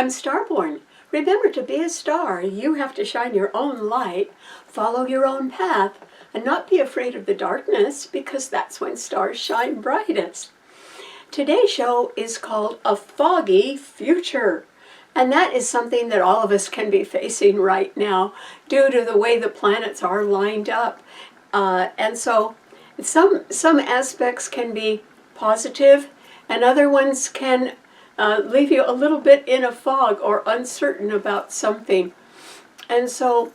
I'm Starborn. Remember, to be a star, you have to shine your own light, follow your own path, and not be afraid of the darkness, because that's when stars shine brightest. Today's show is called A Foggy Future. And that is something that all of us can be facing right now due to the way the planets are lined up. And so some aspects can be positive, and other ones can leave you a little bit in a fog or uncertain about something. And so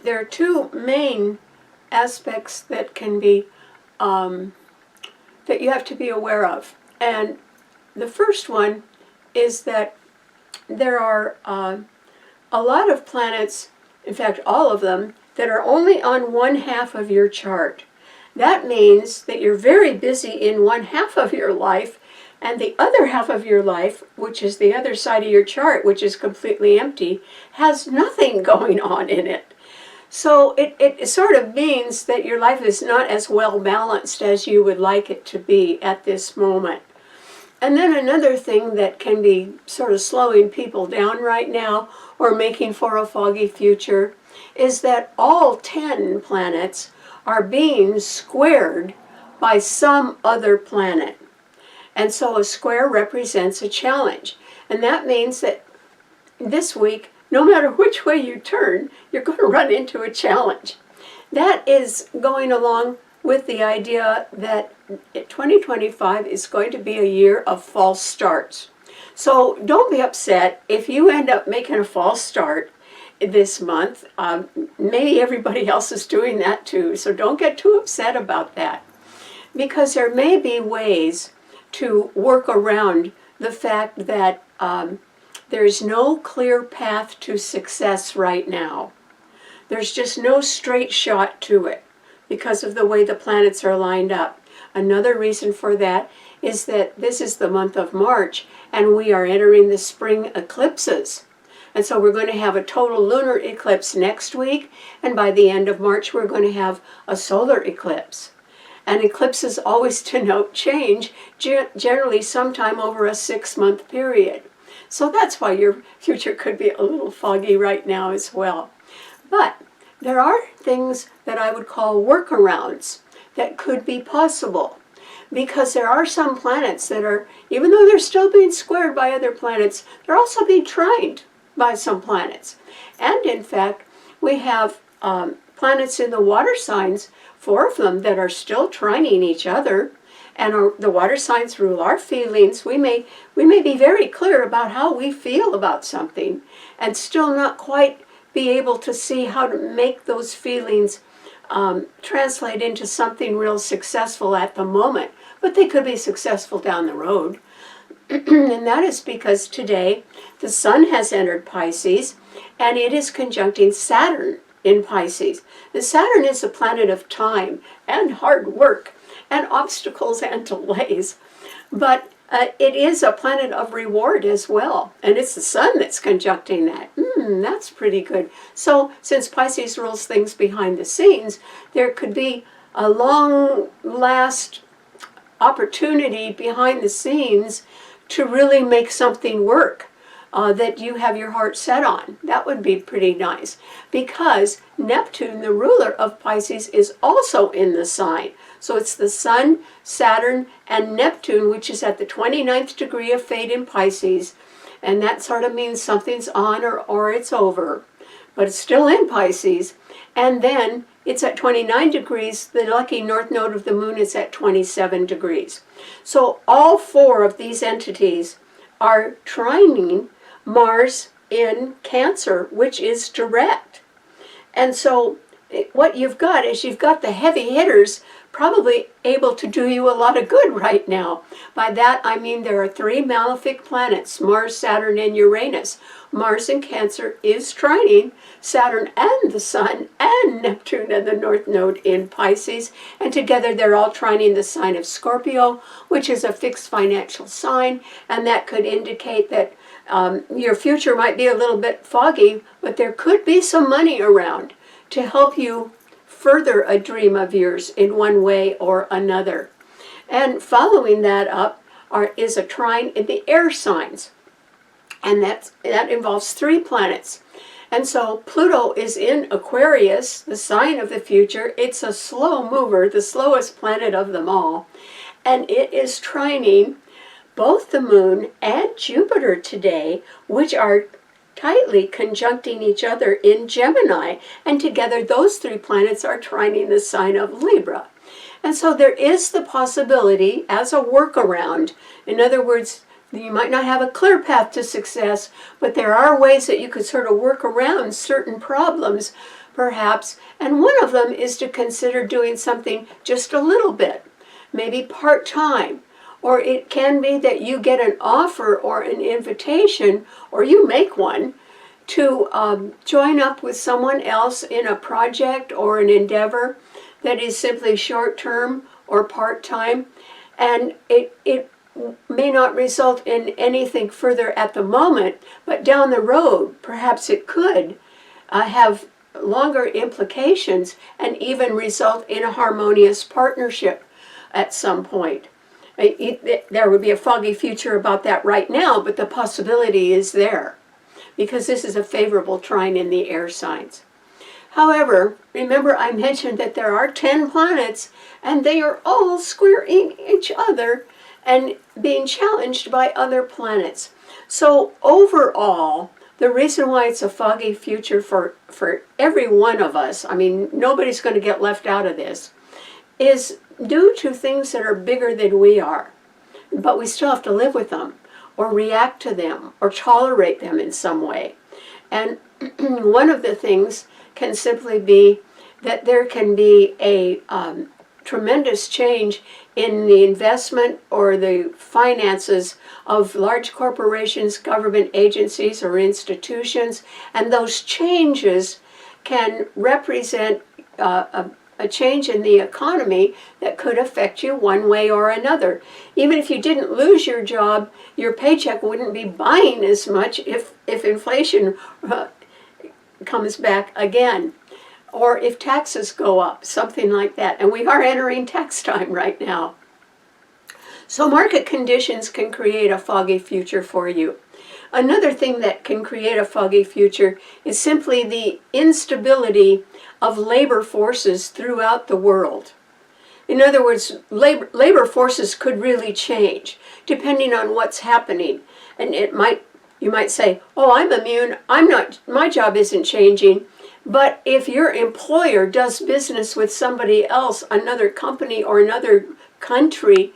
there are two main aspects that can be that you have to be aware of. And the first one is that there are a lot of planets, in fact all of them, that are only on one half of your chart. That means that you're very busy in one half of your life, and the other half of your life, which is the other side of your chart, which is completely empty, has nothing going on in it. So it sort of means that your life is not as well balanced as you would like it to be at this moment. And then another thing that can be sort of slowing people down right now or making for a foggy future is that all 10 planets are being squared by some other planet. And so a square represents a challenge. And that means that this week, no matter which way you turn, you're going to run into a challenge. That is going along with the idea that 2025 is going to be a year of false starts. So don't be upset if you end up making a false start this month. Maybe everybody else is doing that too, so don't get too upset about that. Because there may be ways to work around the fact that there's no clear path to success right now. There's just no straight shot to it because of the way the planets are lined up. Another reason for that is that this is the month of March and we are entering the spring eclipses. And so we're going to have a total lunar eclipse next week, and by the end of March we're going to have a solar eclipse. And eclipses always denote change, generally sometime over a 6-month period. So that's why your future could be a little foggy right now as well. But there are things that I would call workarounds that could be possible, because there are some planets that are, even though they're still being squared by other planets, they're also being trined by some planets. And in fact, we have planets in the water signs, 4 of them, that are still trining each other. And the water signs rule our feelings. We may be very clear about how we feel about something and still not quite be able to see how to make those feelings translate into something real successful at the moment. But they could be successful down the road. And that is because today the Sun has entered Pisces and it is conjuncting Saturn in Pisces. And Saturn is a planet of time and hard work and obstacles and delays. But it is a planet of reward as well. And it's the Sun that's conjuncting that. That's pretty good. So since Pisces rules things behind the scenes, there could be a long-last opportunity behind the scenes to really make something work that you have your heart set on. That would be pretty nice, because Neptune, the ruler of Pisces, is also in the sign. So it's the Sun, Saturn, and Neptune, which is at the 29th degree of fate in Pisces. And that sort of means something's on or it's over. But it's still in Pisces. And then it's at 29 degrees. The lucky north node of the moon is at 27 degrees. So all 4 of these entities are trining Mars in Cancer, which is direct. And so what you've got is you've got the heavy hitters probably able to do you a lot of good right now. By that I mean there are 3 malefic planets, Mars, Saturn, and Uranus. Mars in Cancer is trining Saturn and the Sun and Neptune and the North Node in Pisces, and together they're all trining the sign of Scorpio, which is a fixed financial sign, and that could indicate that your future might be a little bit foggy, but there could be some money around to help you further a dream of yours in one way or another. And following that up is a trine in the air signs. and that involves 3 planets. And so Pluto is in Aquarius, the sign of the future. It's a slow mover, the slowest planet of them all. And it is trining both the Moon and Jupiter today, which are tightly conjuncting each other in Gemini. And together those 3 planets are trining the sign of Libra. And so there is the possibility as a workaround. In other words, you might not have a clear path to success, but there are ways that you could sort of work around certain problems, perhaps. And one of them is to consider doing something just a little bit, maybe part-time. Or it can be that you get an offer or an invitation, or you make one, to join up with someone else in a project or an endeavor that is simply short-term or part-time. And it may not result in anything further at the moment, but down the road, perhaps it could have longer implications and even result in a harmonious partnership at some point. There would be a foggy future about that right now, but the possibility is there because this is a favorable trine in the air signs. However, remember I mentioned that there are 10 planets and they are all squaring each other and being challenged by other planets. So overall, the reason why it's a foggy future for every one of us, I mean, nobody's going to get left out of this, is due to things that are bigger than we are. But we still have to live with them, or react to them, or tolerate them in some way. And one of the things can simply be that there can be a tremendous change in the investment or the finances of large corporations, government agencies, or institutions, and those changes can represent a change in the economy that could affect you one way or another. Even if you didn't lose your job, your paycheck wouldn't be buying as much if inflation comes back again, or if taxes go up, something like that. And we are entering tax time right now. So market conditions can create a foggy future for you. Another thing that can create a foggy future is simply the instability of labor forces throughout the world. In other words, labor forces could really change depending on what's happening. And you might say, oh, I'm immune, my job isn't changing. But if your employer does business with somebody else, another company or another country,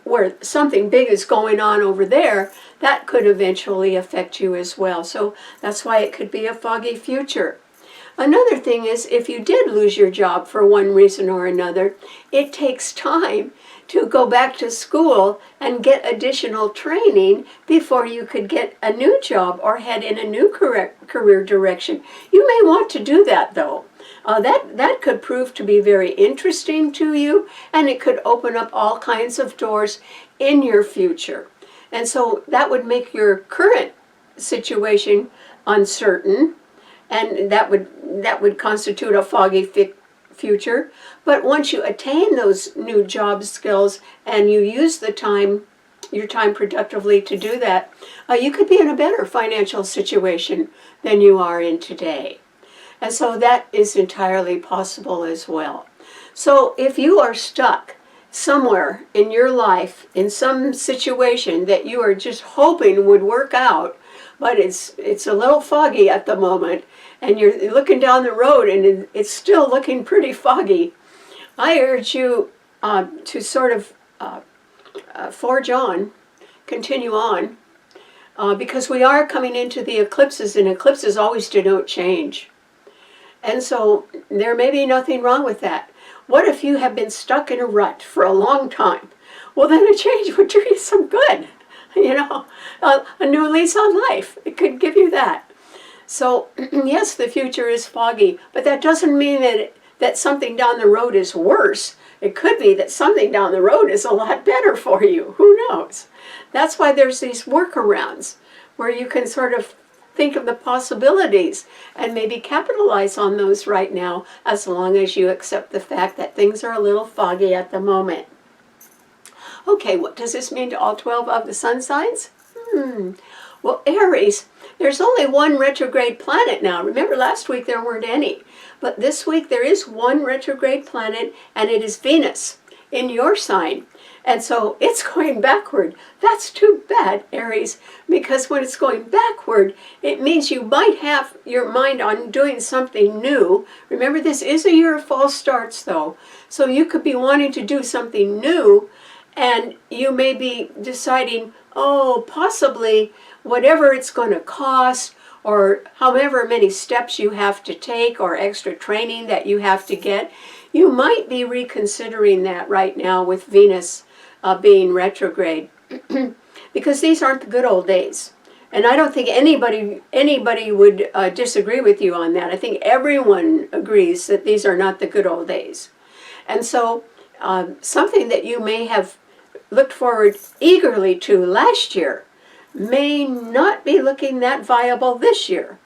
where something big is going on over there, that could eventually affect you as well. So that's why it could be a foggy future. Another thing is, if you did lose your job for one reason or another, it takes time to go back to school and get additional training before you could get a new job or head in a new career direction. You may want to do that, though. That could prove to be very interesting to you, and it could open up all kinds of doors in your future. And so that would make your current situation uncertain, and that would constitute a foggy future. But once you attain those new job skills and you use your time productively to do that, you could be in a better financial situation than you are in today. And so that is entirely possible as well. So if you are stuck somewhere in your life, in some situation that you are just hoping would work out, but it's a little foggy at the moment, and you're looking down the road and it's still looking pretty foggy, I urge you to sort of forge on, continue on, because we are coming into the eclipses, and eclipses always denote change. And so there may be nothing wrong with that. What if you have been stuck in a rut for a long time? Well, then a change would do you some good. A new lease on life. It could give you that. So, yes, the future is foggy, but that doesn't mean that something down the road is worse. It could be that something down the road is a lot better for you. Who knows? That's why there's these workarounds where you can sort of think of the possibilities and maybe capitalize on those right now, as long as you accept the fact that things are a little foggy at the moment. Okay, what does this mean to all 12 of the sun signs? Well, Aries, there's only one retrograde planet now. Remember last week there weren't any. But this week there is one retrograde planet, and it is Venus in your sign. And so it's going backward. That's too bad, Aries, because when it's going backward, it means you might have your mind on doing something new. Remember, this is a year of false starts, though. So you could be wanting to do something new, and you may be deciding, oh, possibly whatever it's going to cost, or however many steps you have to take, or extra training that you have to get. You might be reconsidering that right now with Venus being retrograde, because these aren't the good old days. And I don't think anybody would disagree with you on that. I think everyone agrees that these are not the good old days. And so something that you may have looked forward eagerly to last year may not be looking that viable this year.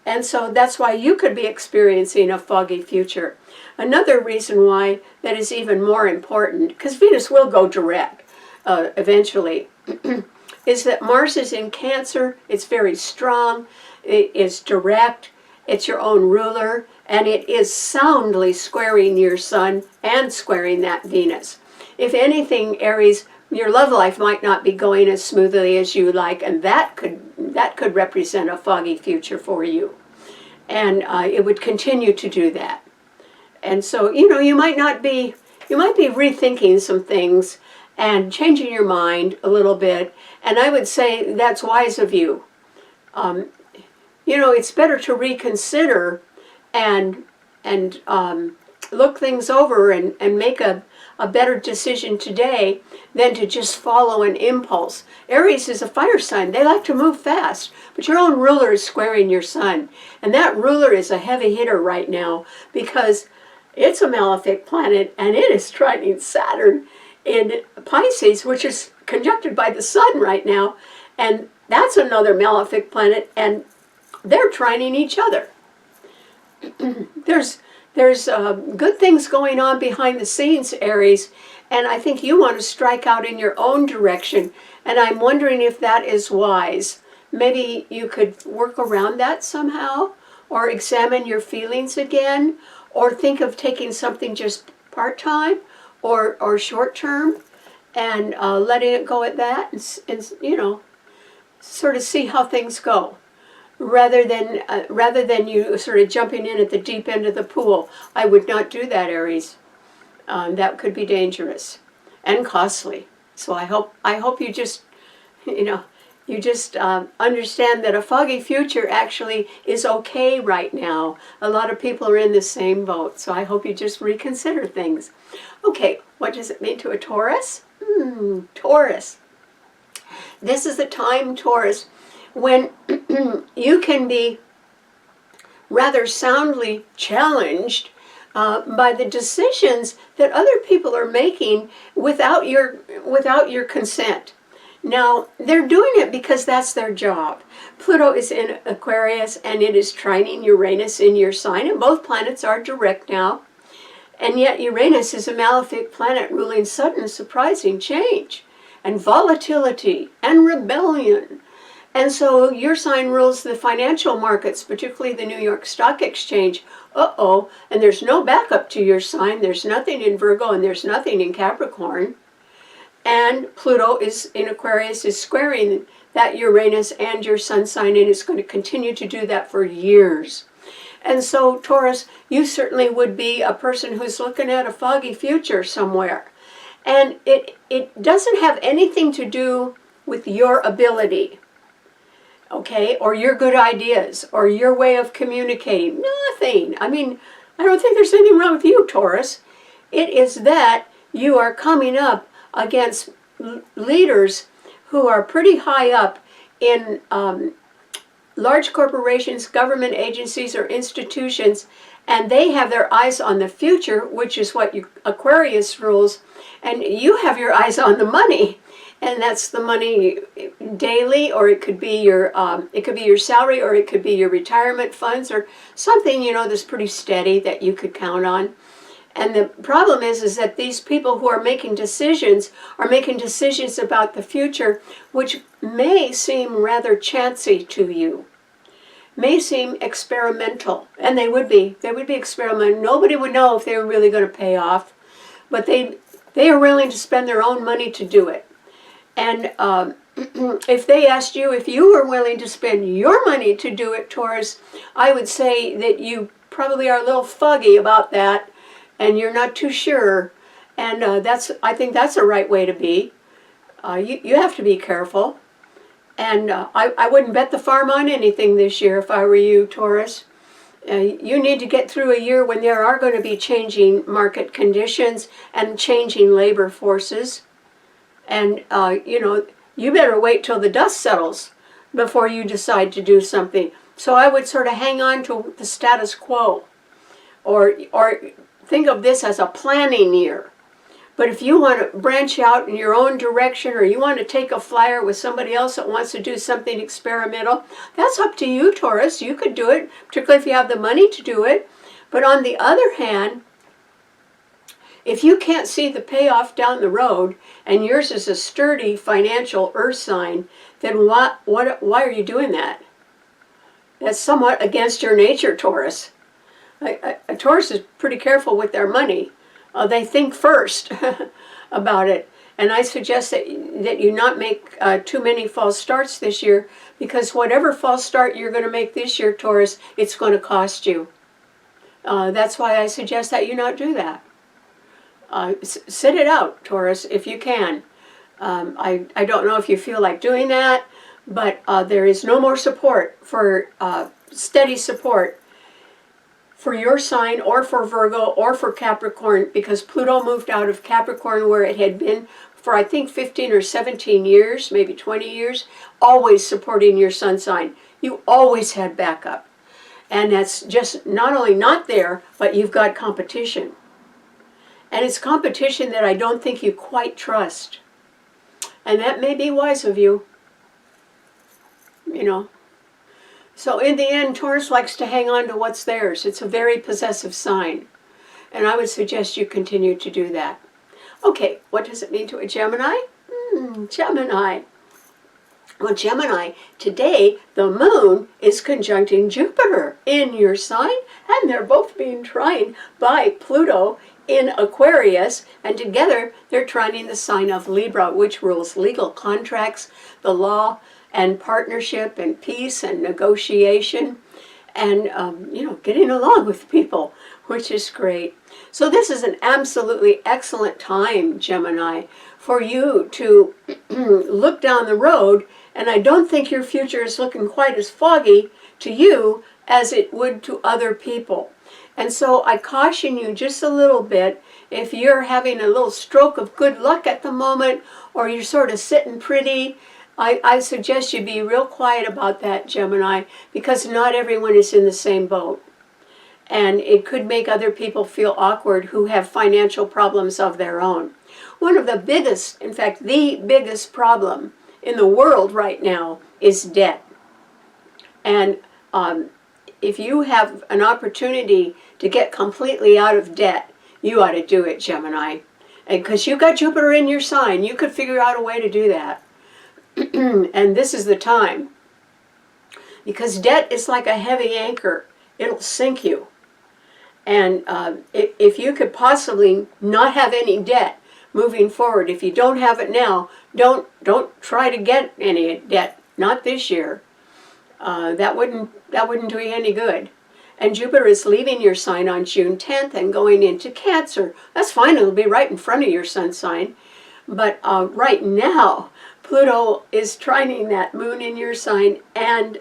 And so that's why you could be experiencing a foggy future. Another reason why that is even more important, because Venus will go direct eventually, is that Mars is in Cancer. It's very strong, it is direct, it's your own ruler, and it is soundly squaring your Sun and squaring that Venus. If anything, Aries, your love life might not be going as smoothly as you like, and that could represent a foggy future for you. And it would continue to do that. And so, you might be rethinking some things and changing your mind a little bit. And I would say that's wise of you. It's better to reconsider and look things over and make a better decision today than to just follow an impulse. Aries is a fire sign. They like to move fast, but your own ruler is squaring your Sun. And that ruler is a heavy hitter right now because it's a malefic planet and it is trining Saturn in Pisces, which is conjuncted by the Sun right now. And that's another malefic planet, and they're trining each other. There's good things going on behind the scenes, Aries, and I think you want to strike out in your own direction, and I'm wondering if that is wise. Maybe you could work around that somehow, or examine your feelings again, or think of taking something just part-time or short-term and letting it go at that, and sort of see how things go. Rather than you sort of jumping in at the deep end of the pool. I would not do that, Aries. That could be dangerous and costly. So I hope you just, understand that a foggy future actually is okay right now. A lot of people are in the same boat. So I hope you just reconsider things. Okay, what does it mean to a Taurus? Taurus. This is the time, Taurus, when you can be rather soundly challenged by the decisions that other people are making without your consent. Now, they're doing it because that's their job. Pluto is in Aquarius, and it is trining Uranus in your sign, and both planets are direct now. And yet Uranus is a malefic planet ruling sudden, surprising change, and volatility, and rebellion. And so your sign rules the financial markets, particularly the New York Stock Exchange. And there's no backup to your sign. There's nothing in Virgo, and there's nothing in Capricorn. And Pluto is in Aquarius, is squaring that Uranus and your sun sign, and it's going to continue to do that for years. And so, Taurus, you certainly would be a person who's looking at a foggy future somewhere. And it doesn't have anything to do with your ability, okay, or your good ideas, or your way of communicating. Nothing. I mean, I don't think there's anything wrong with you, Taurus. It is that you are coming up against leaders who are pretty high up in large corporations, government agencies, or institutions, and they have their eyes on the future, which is what Aquarius rules, and you have your eyes on the money. And that's the money daily, or it could be your salary, or it could be your retirement funds, or something that's pretty steady that you could count on. And the problem is that these people who are making decisions about the future, which may seem rather chancy to you, may seem experimental, and they would be experimental. Nobody would know if they were really going to pay off, but they are willing to spend their own money to do it. And if they asked you if you were willing to spend your money to do it, Taurus, I would say that you probably are a little foggy about that, and you're not too sure. And I think that's a right way to be. You have to be careful. And I wouldn't bet the farm on anything this year if I were you, Taurus. You need to get through a year when there are going to be changing market conditions and changing labor forces. And, you better wait till the dust settles before you decide to do something. So I would sort of hang on to the status quo, or think of this as a planning year. But if you want to branch out in your own direction, or you want to take a flyer with somebody else that wants to do something experimental, that's up to you, Taurus. You could do it, particularly if you have the money to do it. But on the other hand, if you can't see the payoff down the road, and yours is a sturdy financial earth sign, then why are you doing that? That's somewhat against your nature, Taurus. A Taurus is pretty careful with their money. They think first about it. And I suggest that you not make too many false starts this year, because whatever false start you're going to make this year, Taurus, it's going to cost you. That's why I suggest that you not do that. Sit it out, Taurus, if you can. I don't know if you feel like doing that, but there is no more support for steady support for your sign, or for Virgo, or for Capricorn, because Pluto moved out of Capricorn, where it had been for, I think, 15 or 17 years, maybe 20 years, always supporting your sun sign. You always had backup. And that's just not only not there, but you've got competition. And it's competition that I don't think you quite trust. And that may be wise of you. So in the end, Taurus likes to hang on to what's theirs. It's a very possessive sign. And I would suggest you continue to do that. Okay, what does it mean to a Gemini? Gemini. Well, Gemini, today the moon is conjuncting Jupiter in your sign, and they're both being trined by Pluto in Aquarius, and together they're trining the sign of Libra, which rules legal contracts, the law, and partnership, and peace, and negotiation, and getting along with people, which is great. So this is an absolutely excellent time, Gemini, for you to look down the road, and I don't think your future is looking quite as foggy to you as it would to other people. And so I caution you just a little bit, if you're having a little stroke of good luck at the moment, or you're sort of sitting pretty, I suggest you be real quiet about that, Gemini, because not everyone is in the same boat. And it could make other people feel awkward who have financial problems of their own. One of the biggest, in fact, the biggest problem in the world right now is debt. And if you have an opportunity to get completely out of debt, you ought to do it, Gemini. And because you've got Jupiter in your sign, you could figure out a way to do that. And this is the time. Because debt is like a heavy anchor. It'll sink you. And if you could possibly not have any debt moving forward, if you don't have it now, don't try to get any debt. Not this year. That wouldn't do you any good. And Jupiter is leaving your sign on June 10th and going into Cancer. That's fine. It'll be right in front of your sun sign. But right now, Pluto is trining that moon in your sign and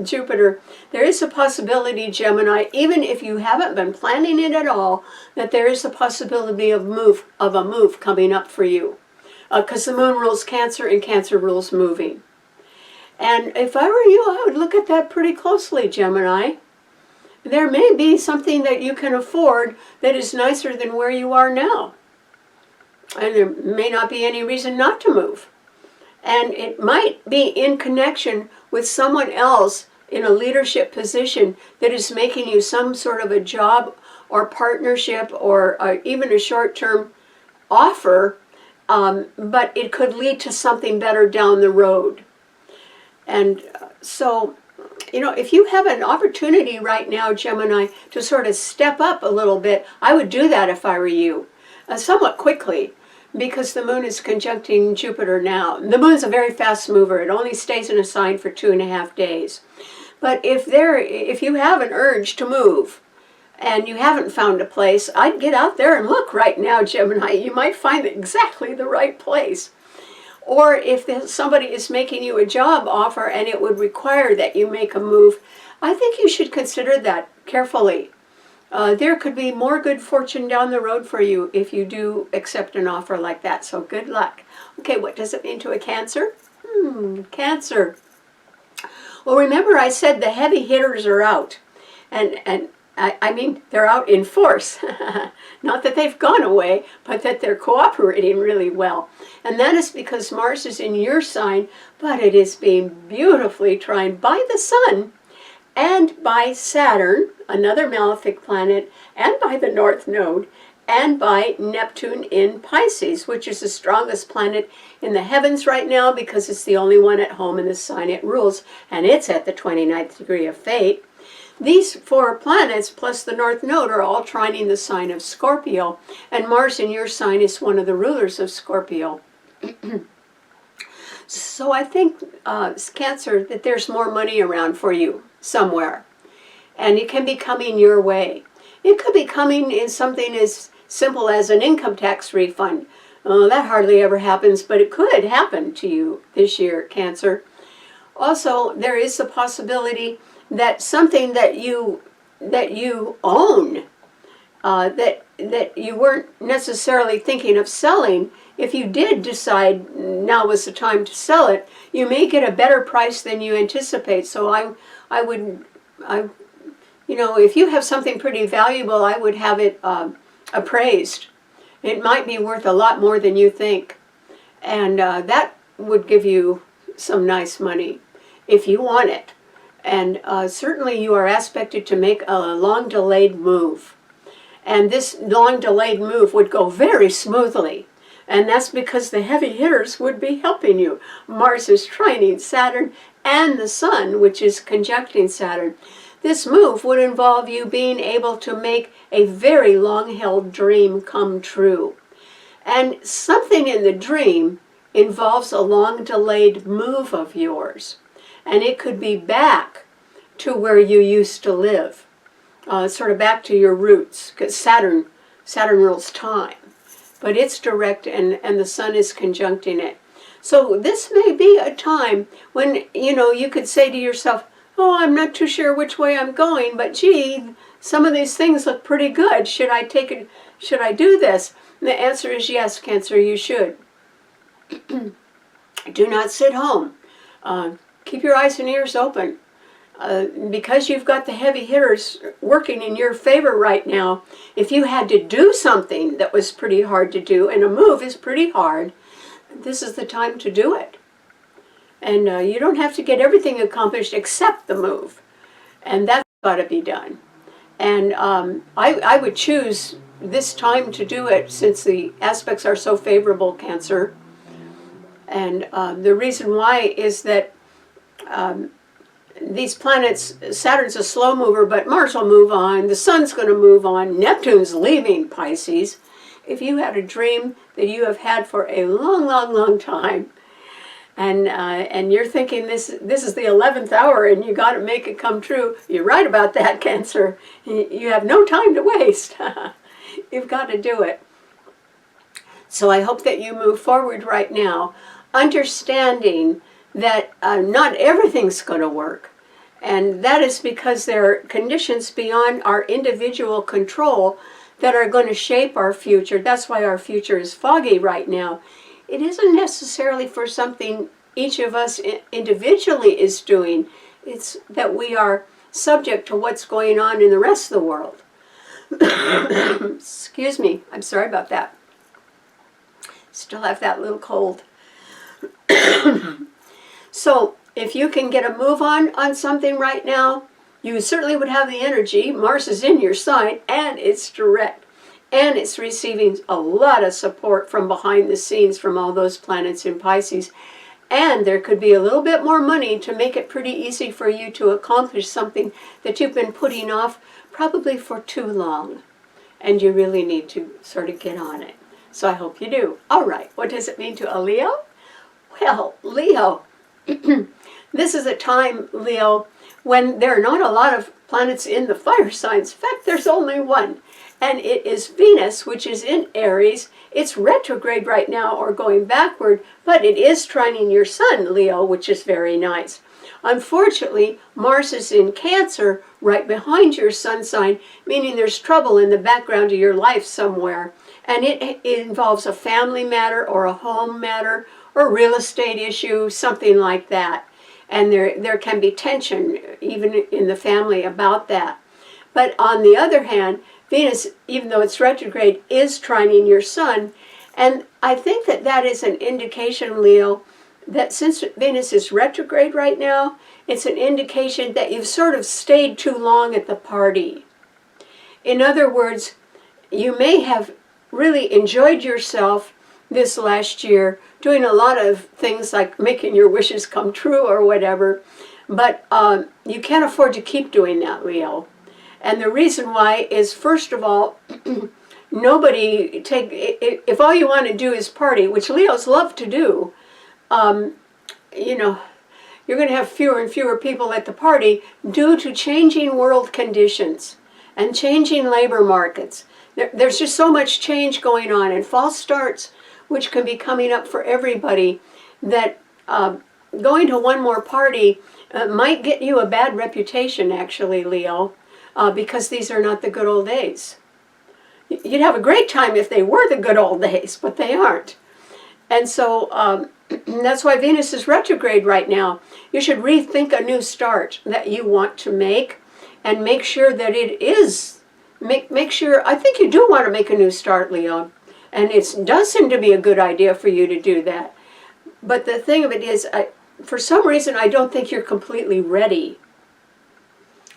Jupiter. There is a possibility, Gemini, even if you haven't been planning it at all, that there is a possibility of a move coming up for you. Because the moon rules Cancer and Cancer rules moving. And if I were you, I would look at that pretty closely, Gemini. There may be something that you can afford that is nicer than where you are now. And there may not be any reason not to move. And it might be in connection with someone else in a leadership position that is making you some sort of a job or partnership or even a short-term offer, but it could lead to something better down the road. And so, if you have an opportunity right now, Gemini, to sort of step up a little bit, I would do that if I were you, somewhat quickly, because the moon is conjuncting Jupiter now. The moon's a very fast mover. It only stays in a sign for 2.5 days. But if you have an urge to move, and you haven't found a place, I'd get out there and look right now, Gemini. You might find exactly the right place. Or if somebody is making you a job offer and it would require that you make a move, I think you should consider that carefully. There could be more good fortune down the road for you if you do accept an offer like that. So good luck. Okay, what does it mean to a Cancer? Cancer. Well, remember I said the heavy hitters are out. And I mean, they're out in force. Not that they've gone away, but that they're cooperating really well. And that is because Mars is in your sign, but it is being beautifully trined by the Sun and by Saturn, another malefic planet, and by the North Node, and by Neptune in Pisces, which is the strongest planet in the heavens right now because it's the only one at home in the sign it rules, and it's at the 29th degree of fate. These 4 planets plus the North Node are all trining the sign of Scorpio, and Mars in your sign is one of the rulers of Scorpio. So I think, Cancer, that there's more money around for you somewhere, and it can be coming your way. It could be coming in something as simple as an income tax refund. That hardly ever happens, but it could happen to you this year, Cancer. Also, there is the possibility that something that you own, that you weren't necessarily thinking of selling, if you did decide now was the time to sell it, you may get a better price than you anticipate. So if you have something pretty valuable, I would have it appraised. It might be worth a lot more than you think, and that would give you some nice money if you want it. And certainly you are aspected to make a long-delayed move. And this long-delayed move would go very smoothly. And that's because the heavy hitters would be helping you. Mars is trining Saturn and the Sun, which is conjuncting Saturn. This move would involve you being able to make a very long-held dream come true. And something in the dream involves a long-delayed move of yours. And it could be back to where you used to live, sort of back to your roots, because Saturn rules time, but it's direct and the Sun is conjuncting it. So this may be a time when, you could say to yourself, oh, I'm not too sure which way I'm going, but gee, some of these things look pretty good. Should I do this? And the answer is yes, Cancer, you should. Do not sit home. Keep your eyes and ears open. Because you've got the heavy hitters working in your favor right now, if you had to do something that was pretty hard to do, and a move is pretty hard, this is the time to do it. And you don't have to get everything accomplished except the move. And that's got to be done. And I would choose this time to do it since the aspects are so favorable, Cancer. And the reason why is that these planets, Saturn's a slow mover, but Mars will move on, the Sun's going to move on, Neptune's leaving Pisces. If you had a dream that you have had for a long, long, long time, and you're thinking this is the 11th hour and you got to make it come true, you're right about that, Cancer. You have no time to waste. You've got to do it. So I hope that you move forward right now, understanding that not everything's going to work. And that is because there are conditions beyond our individual control that are going to shape our future. That's why our future is foggy right now. It isn't necessarily for something each of us individually is doing. It's that we are subject to what's going on in the rest of the world. Excuse me, I'm sorry about that. Still have that little cold. So if you can get a move on something right now, You certainly would have the energy. Mars is in your sign, and it's direct. And it's receiving a lot of support from behind the scenes from all those planets in Pisces. And there could be a little bit more money to make it pretty easy for you to accomplish something that you've been putting off probably for too long. And you really need to sort of get on it. So I hope you do. All right, what does it mean to a Leo? Well, Leo, this is a time, Leo, when there are not a lot of planets in the fire signs. In fact, there's only one. And it is Venus, which is in Aries. It's retrograde right now, or going backward, but it is trining your sun, Leo, which is very nice. Unfortunately, Mars is in Cancer, right behind your sun sign, meaning there's trouble in the background of your life somewhere. And it involves a family matter, or a home matter, or a real estate issue, something like that. And there can be tension, even in the family, about that. But on the other hand, Venus, even though it's retrograde, is trining your sun. And I think that that is an indication, Leo, that since Venus is retrograde right now, it's an indication that you've sort of stayed too long at the party. In other words, you may have really enjoyed yourself this last year, doing a lot of things like making your wishes come true or whatever, but you can't afford to keep doing that, Leo. And the reason why is, first of all, if all you want to do is party, which Leos love to do, you know, you're going to have fewer and fewer people at the party due to changing world conditions and changing labor markets. There's just so much change going on, and false starts, which can be coming up for everybody, that going to one more party might get you a bad reputation, actually, Leo. Because these are not the good old days. You'd have a great time if they were the good old days, but they aren't. And so that's why Venus is retrograde right now. You should rethink a new start that you want to make, and make sure that it is, make sure, I think you do want to make a new start, Leo. And it does seem to be a good idea for you to do that. But the thing of it is, for some reason, I don't think you're completely ready.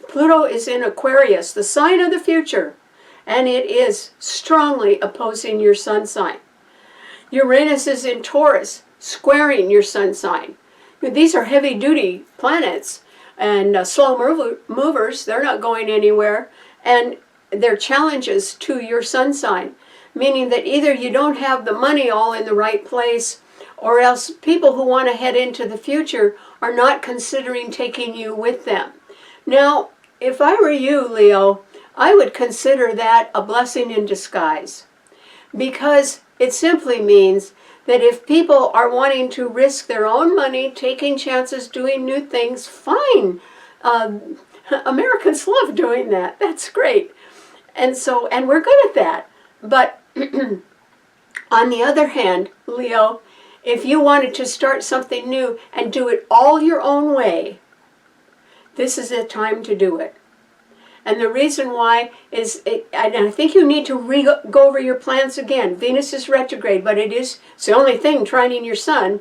Pluto is in Aquarius, the sign of the future, and it is strongly opposing your sun sign. Uranus is in Taurus, squaring your sun sign. These are heavy-duty planets, and slow movers. They're not going anywhere, and they're challenges to your sun sign, meaning that either you don't have the money all in the right place, or else people who want to head into the future are not considering taking you with them. Now, if I were you, Leo, I would consider that a blessing in disguise, because it simply means that if people are wanting to risk their own money, taking chances, doing new things, fine. Americans love doing that. That's great. And we're good at that. But on the other hand, Leo, if you wanted to start something new and do it all your own way, this is the time to do it. And the reason why is, and I think you need to go over your plans again. Venus is retrograde, but it's the only thing trining your sun.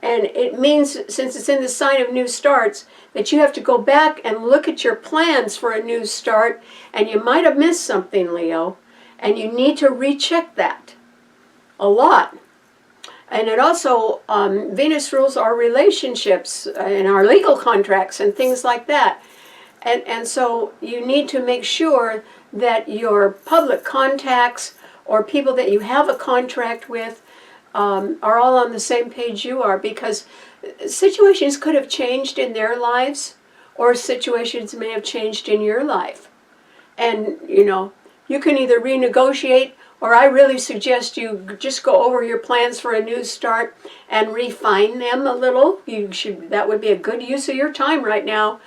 And it means, since it's in the sign of new starts, that you have to go back and look at your plans for a new start. And you might have missed something, Leo. And you need to recheck that a lot. And it also, Venus rules our relationships and our legal contracts and things like that. And so you need to make sure that your public contacts or people that you have a contract with are all on the same page you are, because situations could have changed in their lives, or situations may have changed in your life. And, you can either renegotiate, or I really suggest you just go over your plans for a new start and refine them a little. That would be a good use of your time right now.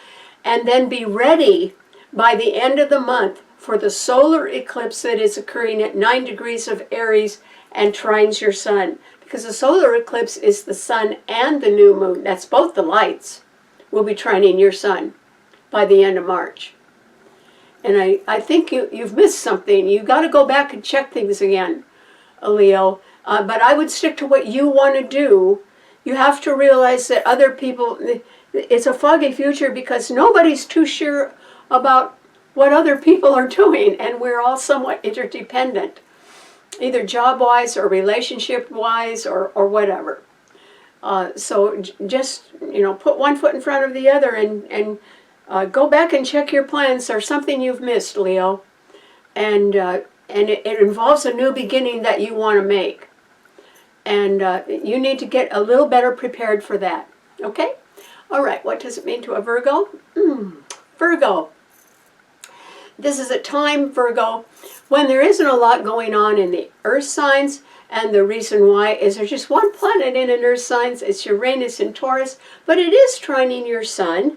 And then be ready by the end of the month for the solar eclipse that is occurring at 9 degrees of Aries and trines your sun. Because the solar eclipse is the sun and the new moon. That's both the lights will be trining your sun by the end of March. And I think you've missed something. You've got to go back and check things again, Leo. But I would stick to what you want to do. You have to realize that other people, it's a foggy future because nobody's too sure about what other people are doing, and we're all somewhat interdependent, either job-wise or relationship-wise or whatever. So just, put one foot in front of the other and go back and check your plans. There's something you've missed, Leo. And it involves a new beginning that you want to make. And you need to get a little better prepared for that. Okay? All right, what does it mean to a Virgo? Virgo. This is a time, Virgo, when there isn't a lot going on in the earth signs. And the reason why is there's just one planet in an earth sign. It's Uranus in Taurus. But it is trining your sun.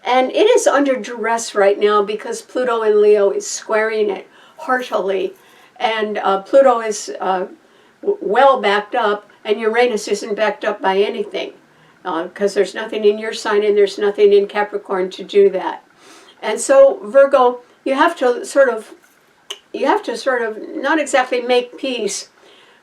And it is under duress right now because Pluto in Leo is squaring it heartily. And Pluto is well backed up, and Uranus isn't backed up by anything. Because there's nothing in your sign and there's nothing in Capricorn to do that. And so, Virgo, you have to sort of not exactly make peace,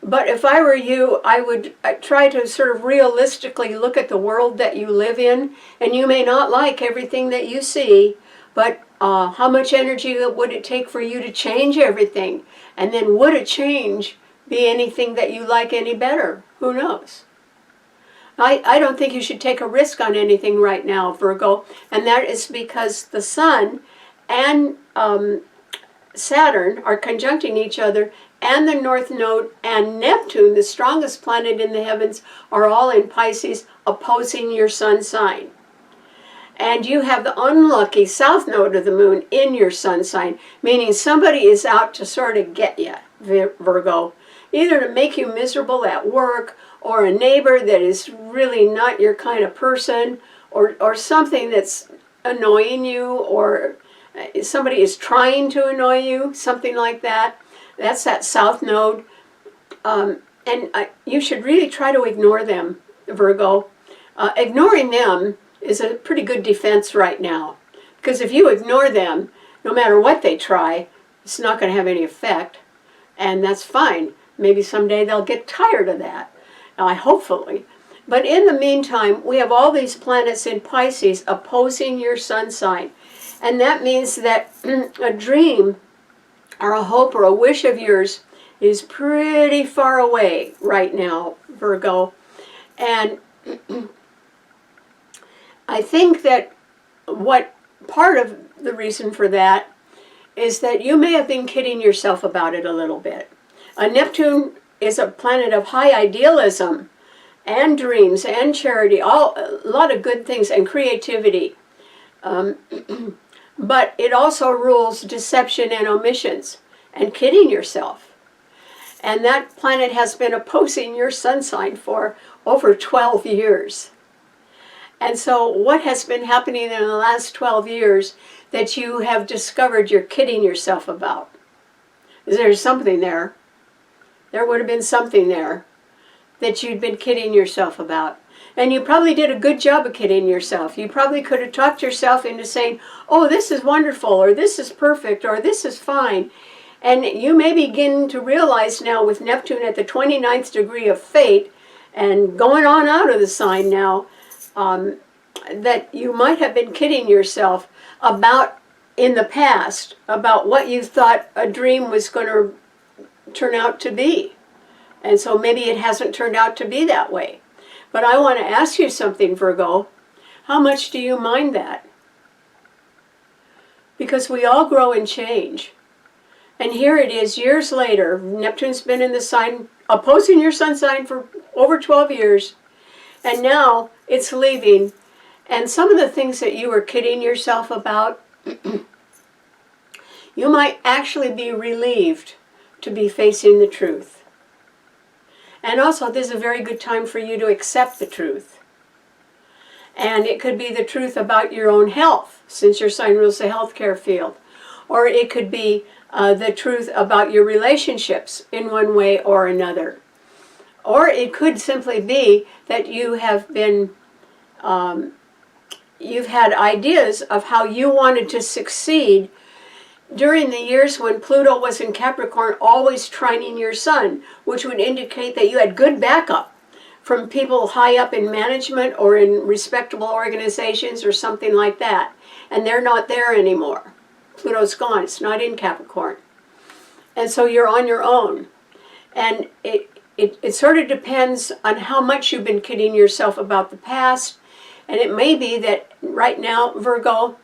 but if I were you, I'd try to sort of realistically look at the world that you live in, and you may not like everything that you see, but how much energy would it take for you to change everything? And then would a change be anything that you like any better? Who knows? I don't think you should take a risk on anything right now, Virgo, and that is because the Sun and Saturn are conjuncting each other, and the North Node and Neptune, the strongest planet in the heavens, are all in Pisces, opposing your Sun sign. And you have the unlucky South Node of the Moon in your Sun sign, meaning somebody is out to sort of get you, Virgo, either to make you miserable at work, or a neighbor that is really not your kind of person, or something that's annoying you, or somebody is trying to annoy you, something like that. That's that South Node. You should really try to ignore them, Virgo. Ignoring them is a pretty good defense right now. Because if you ignore them, no matter what they try, it's not going to have any effect. And that's fine. Maybe someday they'll get tired of that. Hopefully. But in the meantime, we have all these planets in Pisces opposing your Sun sign. And that means that a dream or a hope or a wish of yours is pretty far away right now, Virgo. And I think that what part of the reason for that is that you may have been kidding yourself about it a little bit. Neptune is a planet of high idealism and dreams and charity, a lot of good things, and creativity. But it also rules deception and omissions and kidding yourself. And that planet has been opposing your Sun sign for over 12 years. And so what has been happening in the last 12 years that you have discovered you're kidding yourself about? There's something there. There would have been something there that you'd been kidding yourself about. And you probably did a good job of kidding yourself. You probably could have talked yourself into saying, oh, this is wonderful, or this is perfect, or this is fine. And you may begin to realize now with Neptune at the 29th degree of fate and going on out of the sign now, that you might have been kidding yourself about, in the past, about what you thought a dream was going to turn out to be. And so maybe it hasn't turned out to be that way. But I want to ask you something, Virgo. How much do you mind that? Because we all grow and change. And here it is, years later, Neptune's been in the sign, opposing your Sun sign for over 12 years. And now it's leaving. And some of the things that you were kidding yourself about, you might actually be relieved to be facing the truth. And also, this is a very good time for you to accept the truth. And it could be the truth about your own health, since your sign rules the healthcare field. Or it could be the truth about your relationships in one way or another. Or it could simply be that you have been, you've had ideas of how you wanted to succeed during the years when Pluto was in Capricorn, always trining your Sun, which would indicate that you had good backup from people high up in management or in respectable organizations or something like that. And they're not there anymore. Pluto's gone. It's not in Capricorn. And so you're on your own. And it sort of depends on how much you've been kidding yourself about the past. And it may be that right now, Virgo,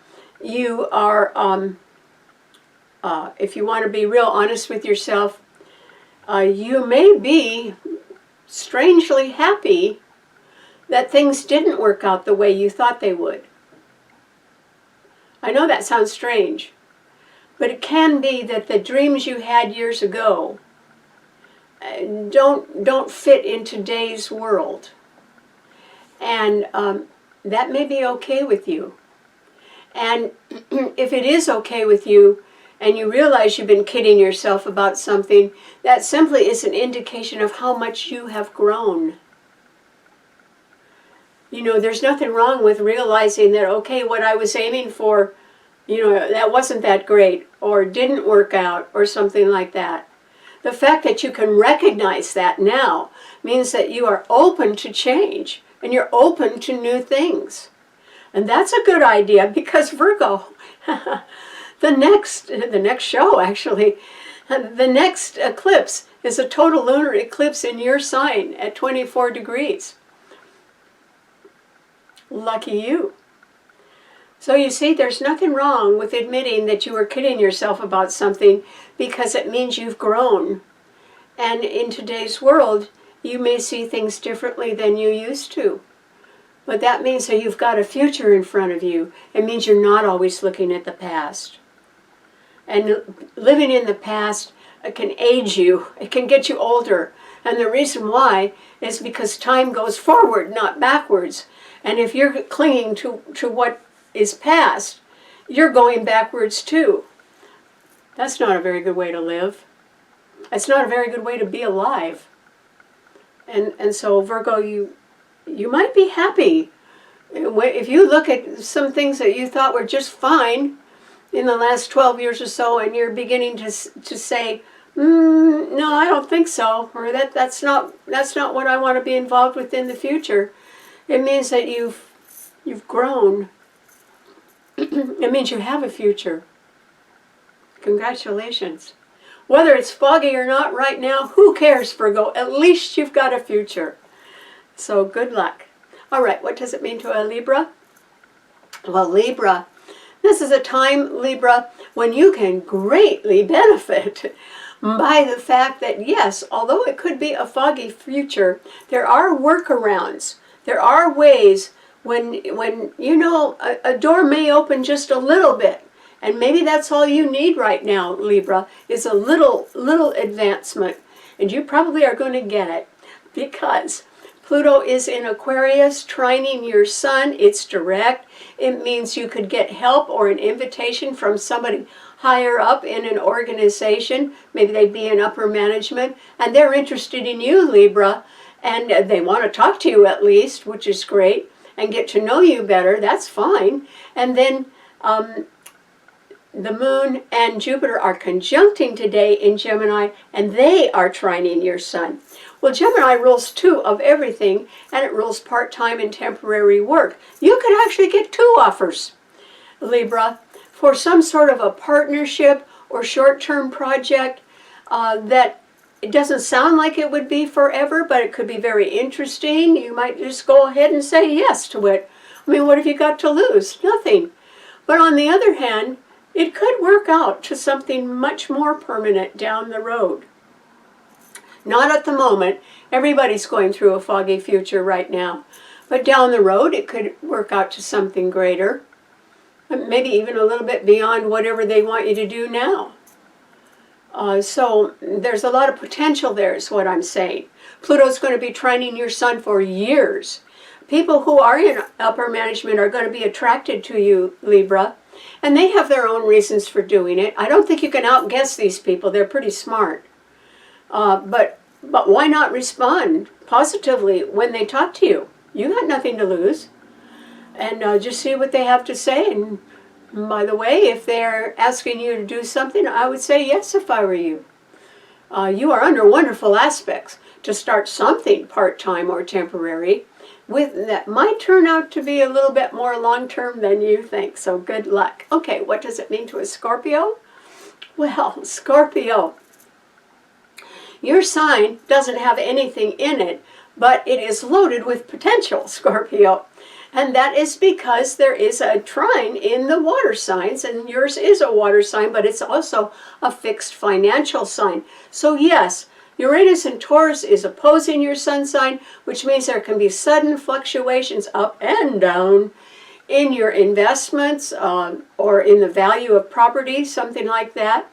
you are, if you want to be real honest with yourself, you may be strangely happy that things didn't work out the way you thought they would. I know that sounds strange, but it can be that the dreams you had years ago don't fit in today's world. And that may be okay with you. And if it is okay with you, and you realize you've been kidding yourself about something, that simply is an indication of how much you have grown. You know, there's nothing wrong with realizing that, okay, what I was aiming for, you know, that wasn't that great, or didn't work out, or something like that. The fact that you can recognize that now means that you are open to change, and you're open to new things. And that's a good idea, because Virgo, the next show, actually, the next eclipse is a total lunar eclipse in your sign at 24 degrees. Lucky you. So you see, there's nothing wrong with admitting that you were kidding yourself about something, because it means you've grown. And in today's world, you may see things differently than you used to. But that means that you've got a future in front of you. It means you're not always looking at the past. And living in the past can age you. It can get you older. And the reason why is because time goes forward, not backwards. And if you're clinging to what is past, you're going backwards too. That's not a very good way to live. It's not a very good way to be alive. And so, Virgo, you might be happy. If you look at some things that you thought were just fine in the last 12 years or so, and you're beginning to say, no, I don't think so, or that's not what I want to be involved with in the future, it means that you've grown. It means you have a future. Congratulations. Whether it's foggy or not right now, who cares, Virgo? At least you've got a future. So good luck. All right, what does it mean to a Libra? Well, Libra, this is a time, Libra, when you can greatly benefit by the fact that, yes, although it could be a foggy future, there are workarounds. There are ways when you know, a door may open just a little bit. And maybe that's all you need right now, Libra, is a little advancement. And you probably are going to get it, because Pluto is in Aquarius, trining your sun. It's direct. It means you could get help or an invitation from somebody higher up in an organization. Maybe they'd be in upper management, and they're interested in you, Libra, and they want to talk to you at least, which is great, and get to know you better. That's fine. And then the moon and Jupiter are conjuncting today in Gemini, and they are trining your sun. Well, Gemini rules 2 of everything, and it rules part-time and temporary work. You could actually get 2 offers, Libra, for some sort of a partnership or short-term project that it doesn't sound like it would be forever, but it could be very interesting. You might just go ahead and say yes to it. I mean, what have you got to lose? Nothing. But on the other hand, it could work out to something much more permanent down the road. Not at the moment. Everybody's going through a foggy future right now. But down the road, it could work out to something greater. Maybe even a little bit beyond whatever they want you to do now. So there's a lot of potential there, is what I'm saying. Pluto's going to be trining your sun for years. People who are in upper management are going to be attracted to you, Libra. And they have their own reasons for doing it. I don't think you can outguess these people. They're pretty smart. But why not respond positively when they talk to you? You got nothing to lose. And just see what they have to say. And by the way, if they're asking you to do something, I would say yes if I were you. You are under wonderful aspects. to start something part-time or temporary that might turn out to be a little bit more long-term than you think. So good luck. Okay, what does it mean to a Scorpio? Well, Scorpio, your sign doesn't have anything in it, but it is loaded with potential, Scorpio. And that is because there is a trine in the water signs, and yours is a water sign, but it's also a fixed financial sign. So yes, Uranus in Taurus is opposing your sun sign, which means there can be sudden fluctuations up and down in your investments or in the value of property, something like that.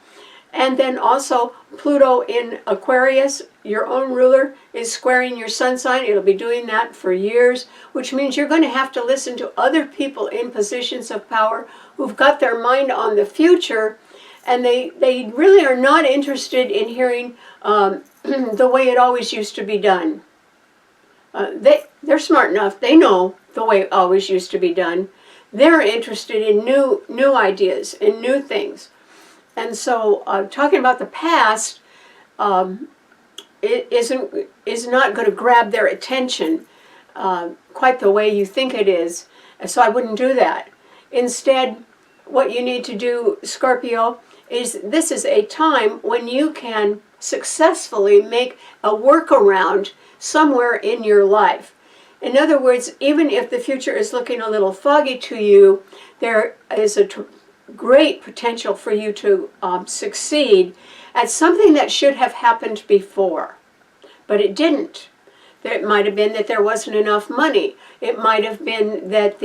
And then also Pluto in Aquarius, your own ruler, is squaring your sun sign. It'll be doing that for years, which means you're going to have to listen to other people in positions of power who've got their mind on the future, and they really are not interested in hearing the way it always used to be done. They're smart enough. They know the way it always used to be done. They're interested in new ideas and new things. And so talking about the past is not going to grab their attention quite the way you think it is. So I wouldn't do that. Instead, what you need to do, Scorpio, is this is a time when you can successfully make a workaround somewhere in your life. In other words, even if the future is looking a little foggy to you, there is a great potential for you to succeed at something that should have happened before, but it didn't. It might have been that there wasn't enough money. It might have been that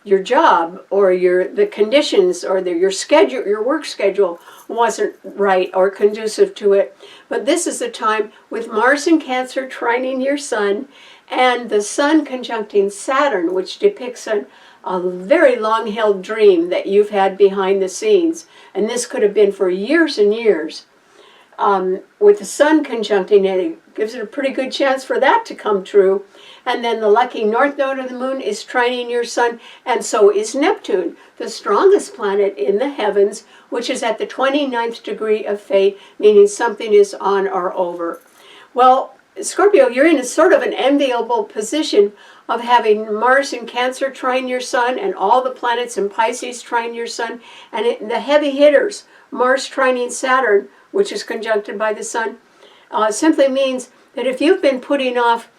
your job or the conditions or your schedule, your work schedule wasn't right or conducive to it. But this is a time with Mars in Cancer trining your sun, and the sun conjuncting Saturn, which depicts a very long-held dream that you've had behind the scenes. And this could have been for years and years. With the sun conjuncting it, it gives it a pretty good chance for that to come true. And then the lucky north node of the moon is trining your sun, and so is Neptune, the strongest planet in the heavens, which is at the 29th degree of fate, meaning something is on or over. Well, Scorpio, you're in a sort of an enviable position of having Mars in Cancer trine your sun and all the planets in Pisces trine your sun, and the heavy hitters, Mars trining Saturn, which is conjuncted by the sun, simply means that if you've been putting off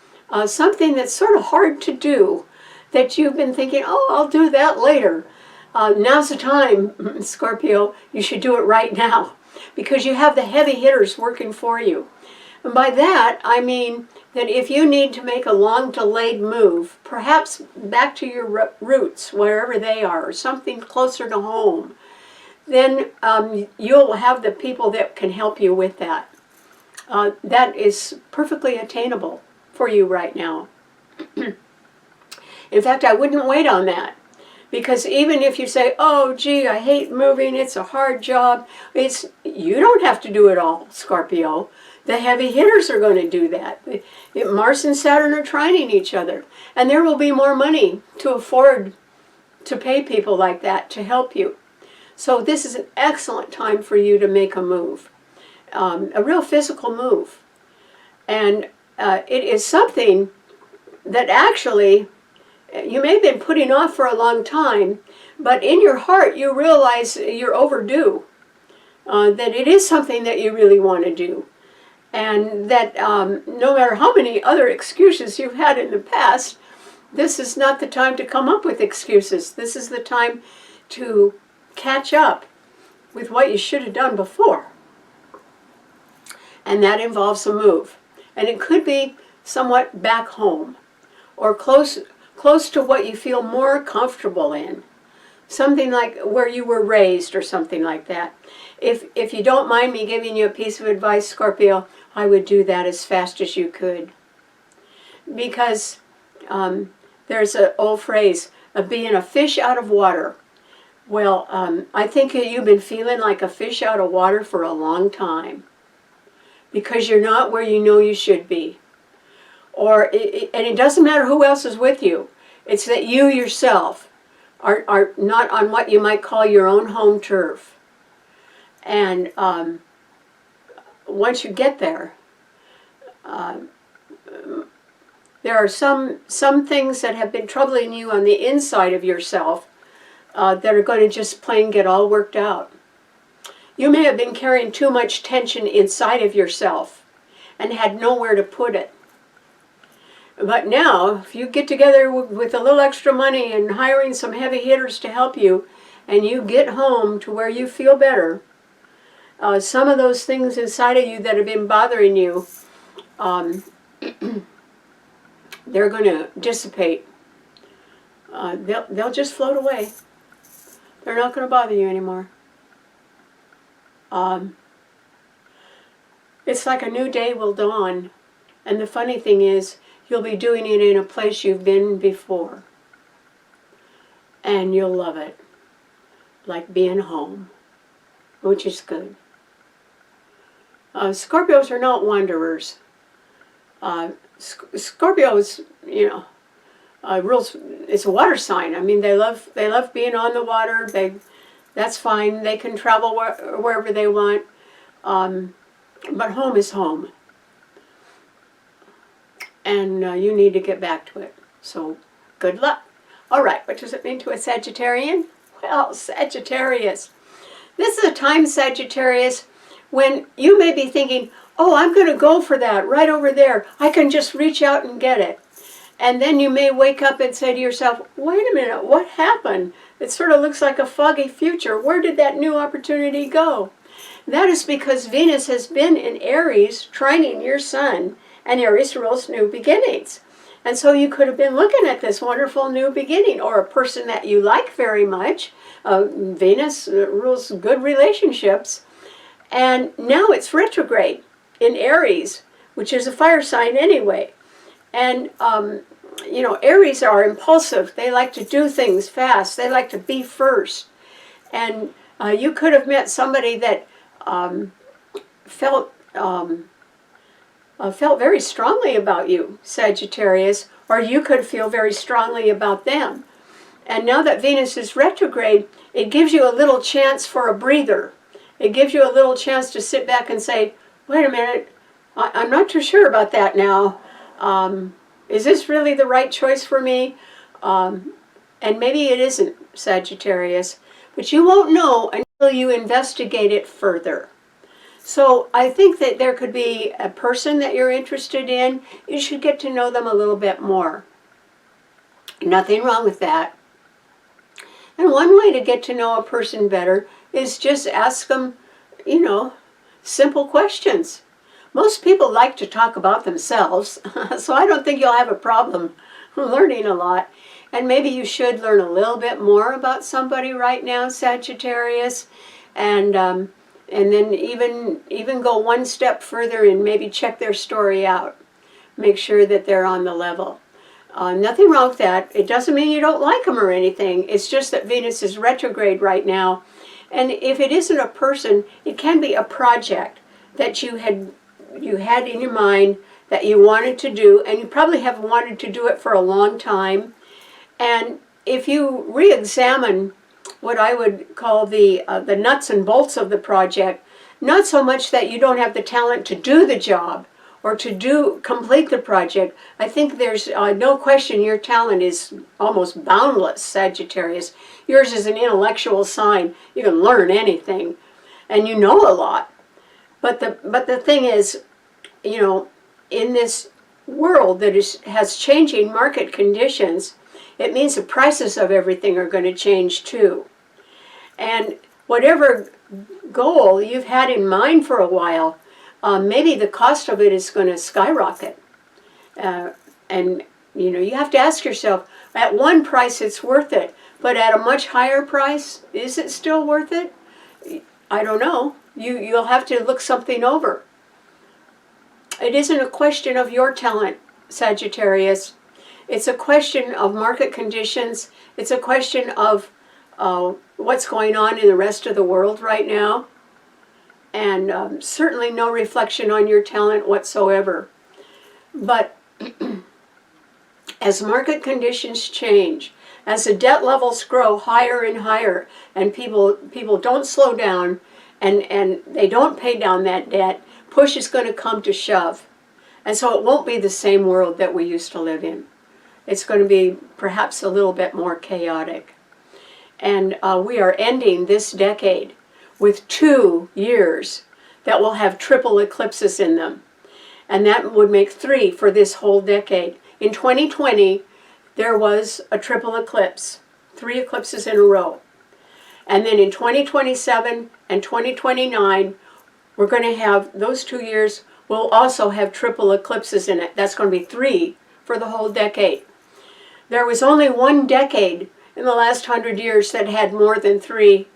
something that's sort of hard to do, that you've been thinking, oh, I'll do that later, now's the time, Scorpio, you should do it right now, because you have the heavy hitters working for you. And by that, I mean that if you need to make a long delayed move, perhaps back to your roots, wherever they are, or something closer to home, then you'll have the people that can help you with that. That is perfectly attainable for you right now. In fact, I wouldn't wait on that. Because even if you say, oh, gee, I hate moving, it's a hard job, you don't have to do it all, Scorpio. The heavy hitters are going to do that. Mars and Saturn are trining each other. And there will be more money to afford to pay people like that to help you. So this is an excellent time for you to make a move, a real physical move. And it is something that actually you may have been putting off for a long time, but in your heart you realize you're overdue, that it is something that you really want to do. And that no matter how many other excuses you've had in the past, this is not the time to come up with excuses. This is the time to catch up with what you should have done before. And that involves a move. And it could be somewhat back home, or close to what you feel more comfortable in. Something like where you were raised or something like that. If you don't mind me giving you a piece of advice, Scorpio, I would do that as fast as you could. Because there's an old phrase of being a fish out of water. Well, I think you've been feeling like a fish out of water for a long time. Because you're not where you know you should be. And it doesn't matter who else is with you. It's that you yourself are not on what you might call your own home turf. And once you get there, Uh, there are some things that have been troubling you on the inside of yourself that are going to just plain get all worked out. You may have been carrying too much tension inside of yourself and had nowhere to put it. But now, if you get together with a little extra money and hiring some heavy hitters to help you, and you get home to where you feel better, some of those things inside of you that have been bothering you, they're going to dissipate. They'll just float away. They're not going to bother you anymore. It's like a new day will dawn. And the funny thing is, you'll be doing it in a place you've been before. And you'll love it. Like being home, which is good. Scorpios are not wanderers. Scorpios, rules. It's a water sign. I mean, they love being on the water. That's fine. They can travel wherever they want. But home is home. And you need to get back to it. So, good luck. All right, what does it mean to a Sagittarian? Well, Sagittarius. This is a time, Sagittarius, when you may be thinking, oh, I'm going to go for that right over there. I can just reach out and get it. And then you may wake up and say to yourself, wait a minute, what happened? It sort of looks like a foggy future. Where did that new opportunity go? That is because Venus has been in Aries, trining your sun, and Aries rules new beginnings. And so you could have been looking at this wonderful new beginning, or a person that you like very much. Venus rules good relationships. And now it's retrograde in Aries, which is a fire sign anyway. And, Aries are impulsive. They like to do things fast. They like to be first. And you could have met somebody that felt very strongly about you, Sagittarius, or you could feel very strongly about them. And now that Venus is retrograde, it gives you a little chance for a breather. It gives you a little chance to sit back and say, wait a minute, I'm not too sure about that now. Is this really the right choice for me? And maybe it isn't, Sagittarius, but you won't know until you investigate it further. So I think that there could be a person that you're interested in. You should get to know them a little bit more. Nothing wrong with that. And one way to get to know a person better is just ask them, simple questions. Most people like to talk about themselves, so I don't think you'll have a problem learning a lot. And maybe you should learn a little bit more about somebody right now, Sagittarius, and then even go one step further and maybe check their story out. Make sure that they're on the level. Nothing wrong with that. It doesn't mean you don't like them or anything. It's just that Venus is retrograde right now. And if it isn't a person, it can be a project that you had in your mind that you wanted to do, and you probably have wanted to do it for a long time. And if you re-examine what I would call the nuts and bolts of the project, not so much that you don't have the talent to do the job or to complete the project. I think there's no question your talent is almost boundless, Sagittarius. Yours is an intellectual sign. You can learn anything, and you know a lot. But the thing is, in this world that has changing market conditions, it means the prices of everything are going to change too. And whatever goal you've had in mind for a while, maybe the cost of it is going to skyrocket. And you have to ask yourself, at one price it's worth it, but at a much higher price, is it still worth it? I don't know. You'll have to look something over. It isn't a question of your talent, Sagittarius. It's a question of market conditions. It's a question of what's going on in the rest of the world right now. And certainly no reflection on your talent whatsoever. But as market conditions change, as the debt levels grow higher and higher, and people don't slow down, and they don't pay down that debt, push is going to come to shove. And so it won't be the same world that we used to live in. It's going to be perhaps a little bit more chaotic. And we are ending this decade with 2 years that will have triple eclipses in them. And that would make 3 for this whole decade. In 2020, there was a triple eclipse, 3 eclipses in a row. And then in 2027 and 2029, we're going to have, those 2 years will also have triple eclipses in it. That's going to be 3 for the whole decade. There was only one decade in the last 100 years that had more than 3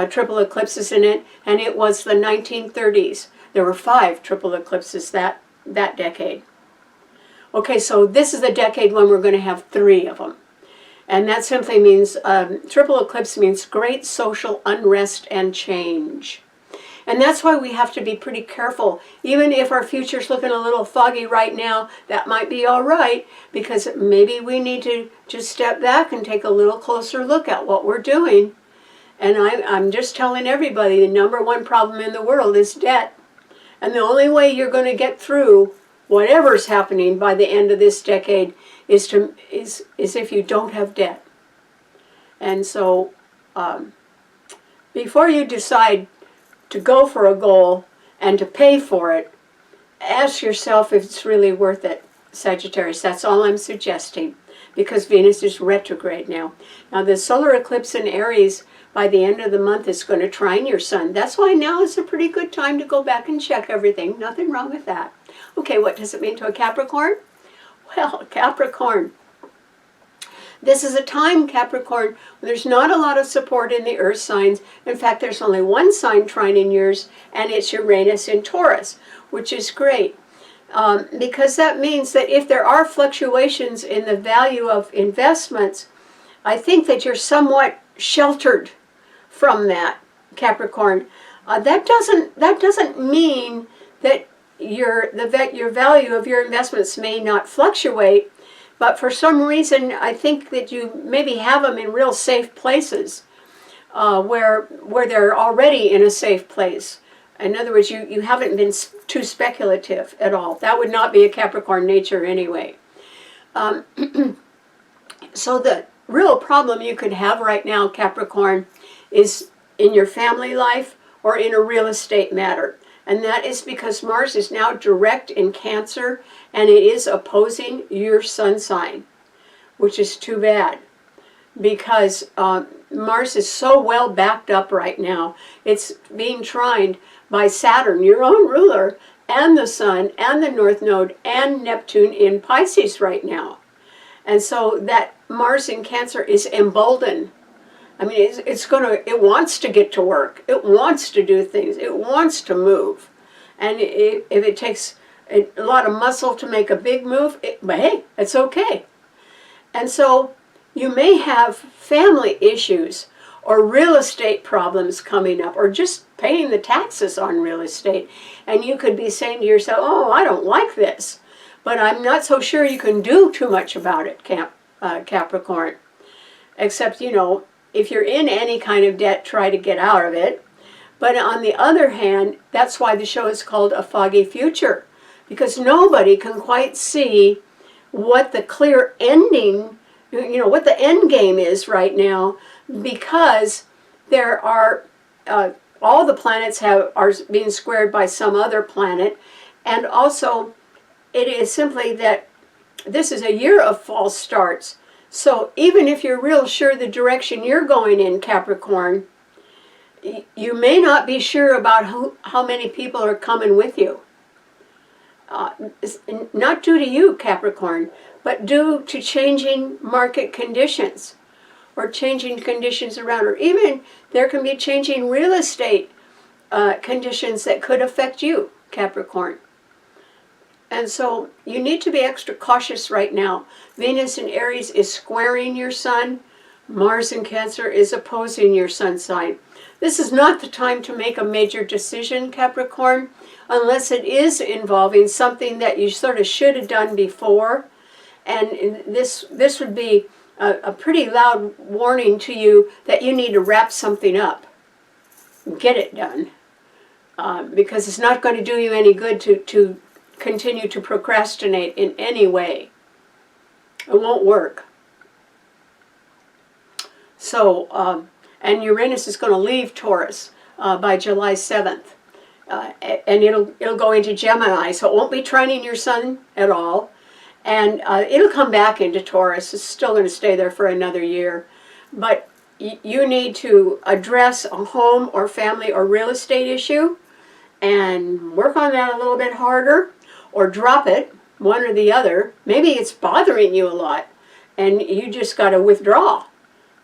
triple eclipses in it, and it was the 1930s. There were 5 triple eclipses that decade. Okay, so this is the decade when we're going to have 3 of them. And that simply means, triple eclipse means great social unrest and change. And that's why we have to be pretty careful. Even if our future's looking a little foggy right now, that might be all right, because maybe we need to just step back and take a little closer look at what we're doing. And I'm just telling everybody, the #1 problem in the world is debt. And the only way you're going to get through whatever's happening by the end of this decade is if you don't have debt. And so before you decide to go for a goal and to pay for it, ask yourself if it's really worth it, Sagittarius. That's all I'm suggesting, because Venus is retrograde now. Now the solar eclipse in Aries by the end of the month is going to trine your sun. That's why now is a pretty good time to go back and check everything. Nothing wrong with that. Okay, what does it mean to a Capricorn? Well, Capricorn, this is a time, Capricorn, when there's not a lot of support in the earth signs. In fact, there's only one sign trining yours, and it's Uranus in Taurus, which is great. Because that means that if there are fluctuations in the value of investments, I think that you're somewhat sheltered from that, Capricorn. That doesn't mean that your value of your investments may not fluctuate, but for some reason I think that you maybe have them in real safe places, where they're already in a safe place. In other words, you haven't been too speculative at all. That would not be a Capricorn nature anyway. So the real problem you could have right now, Capricorn, is in your family life or in a real estate matter. And that is because Mars is now direct in Cancer, and it is opposing your sun sign, which is too bad, because Mars is so well backed up right now. It's being trined by Saturn, your own ruler, and the Sun, and the North Node, and Neptune in Pisces right now. And so that Mars in Cancer is emboldened. I mean, it wants to get to work. It wants to do things. It wants to move. And if it takes a lot of muscle to make a big move, but hey, it's okay. And so you may have family issues or real estate problems coming up, or just paying the taxes on real estate. And you could be saying to yourself, oh, I don't like this, but I'm not so sure you can do too much about it, Capricorn. Except, if you're in any kind of debt, try to get out of it. But on the other hand, that's why the show is called A Foggy Future, because nobody can quite see what the clear ending, what the end game is right now, because there are, all the planets are being squared by some other planet, and also it is simply that this is a year of false starts. So even if you're real sure the direction you're going in, Capricorn, you may not be sure about how many people are coming with you. Not due to you, Capricorn, but due to changing market conditions, or changing conditions around, or even there can be changing real estate conditions that could affect you, Capricorn. And so you need to be extra cautious right now. Venus in Aries is squaring your sun. Mars in Cancer is opposing your sun sign. This is not the time to make a major decision, Capricorn, unless it is involving something that you sort of should have done before. And this would be a pretty loud warning to you that you need to wrap something up. Get it done. Because it's not going to do you any good to continue to procrastinate in any way. It won't work. So, and Uranus is going to leave Taurus by July 7th. And it'll go into Gemini, so it won't be trining your sun at all. And it'll come back into Taurus. It's still going to stay there for another year. But you need to address a home or family or real estate issue and work on that a little bit harder, or drop it, one or the other. Maybe it's bothering you a lot and you just got to withdraw.